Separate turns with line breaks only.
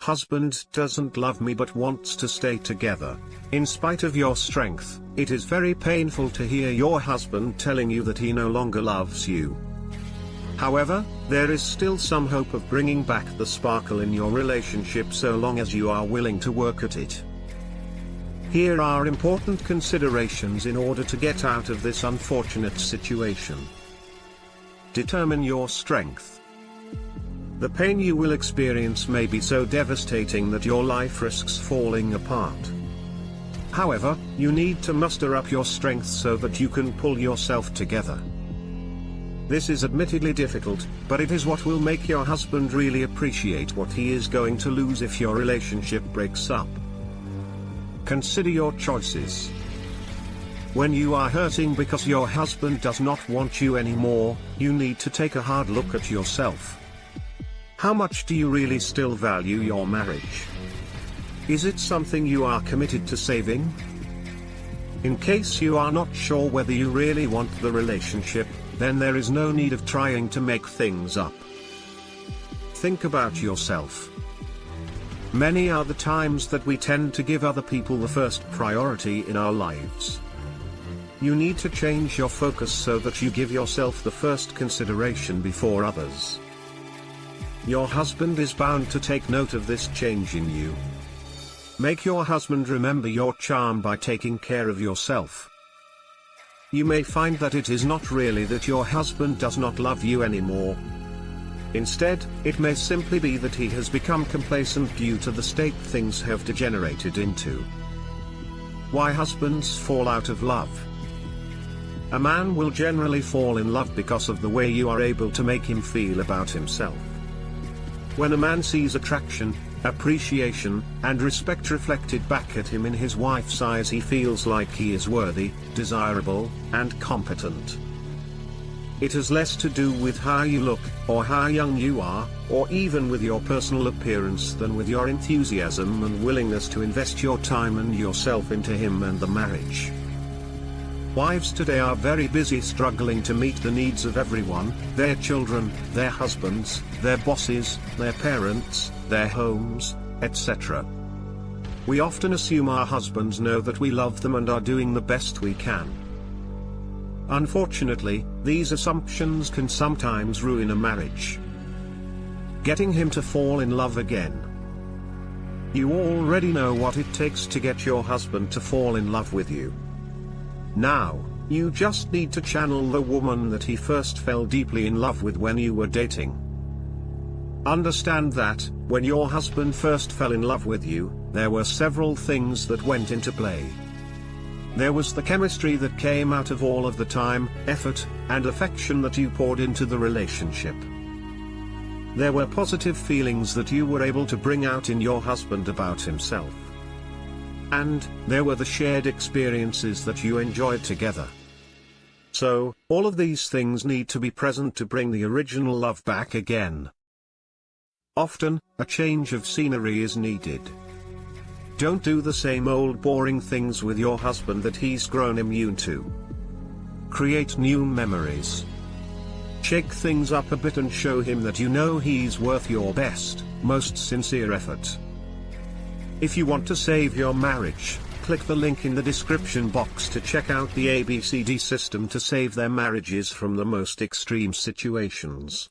husband doesn't love me but wants to stay together. In spite of your strength, it is very painful to hear your husband telling you that he no longer loves you. However, there is still some hope of bringing back the sparkle in your relationship so long as you are willing to work at it. Here are important considerations in order to get out of this unfortunate situation. Determine your strength. The pain you will experience may be so devastating that your life risks falling apart. However, you need to muster up your strength so that you can pull yourself together. This is admittedly difficult, but it is what will make your husband really appreciate what he is going to lose if your relationship breaks up. Consider your choices. When you are hurting because your husband does not want you anymore, you need to take a hard look at yourself. How much do you really still value your marriage? Is it something you are committed to saving? In case you are not sure whether you really want the relationship, then there is no need of trying to make things up. Think about yourself. Many are the times that we tend to give other people the first priority in our lives. You need to change your focus so that you give yourself the first consideration before others. Your husband is bound to take note of this change in you. Make your husband remember your charm by taking care of yourself. You may find that it is not really that your husband does not love you anymore. Instead, it may simply be that he has become complacent due to the state things have degenerated into. Why husbands fall out of love? A man will generally fall in love because of the way you are able to make him feel about himself. When a man sees attraction, appreciation, and respect reflected back at him in his wife's eyes, he feels like he is worthy, desirable, and competent. It has less to do with how you look, or how young you are, or even with your personal appearance than with your enthusiasm and willingness to invest your time and yourself into him and the marriage. Wives today are very busy struggling to meet the needs of everyone, their children, their husbands, their bosses, their parents, their homes, etc. We often assume our husbands know that we love them and are doing the best we can. Unfortunately, these assumptions can sometimes ruin a marriage. Getting him to fall in love again. You already know what it takes to get your husband to fall in love with you. Now, you just need to channel the woman that he first fell deeply in love with when you were dating. Understand that, when your husband first fell in love with you, there were several things that went into play. There was the chemistry that came out of all of the time, effort, and affection that you poured into the relationship. There were positive feelings that you were able to bring out in your husband about himself. And, there were the shared experiences that you enjoyed together. So, all of these things need to be present to bring the original love back again. Often, a change of scenery is needed. Don't do the same old boring things with your husband that he's grown immune to. Create new memories. Shake things up a bit and show him that you know he's worth your best, most sincere effort. If you want to save your marriage, click the link in the description box to check out the ABCD system to save their marriages from the most extreme situations.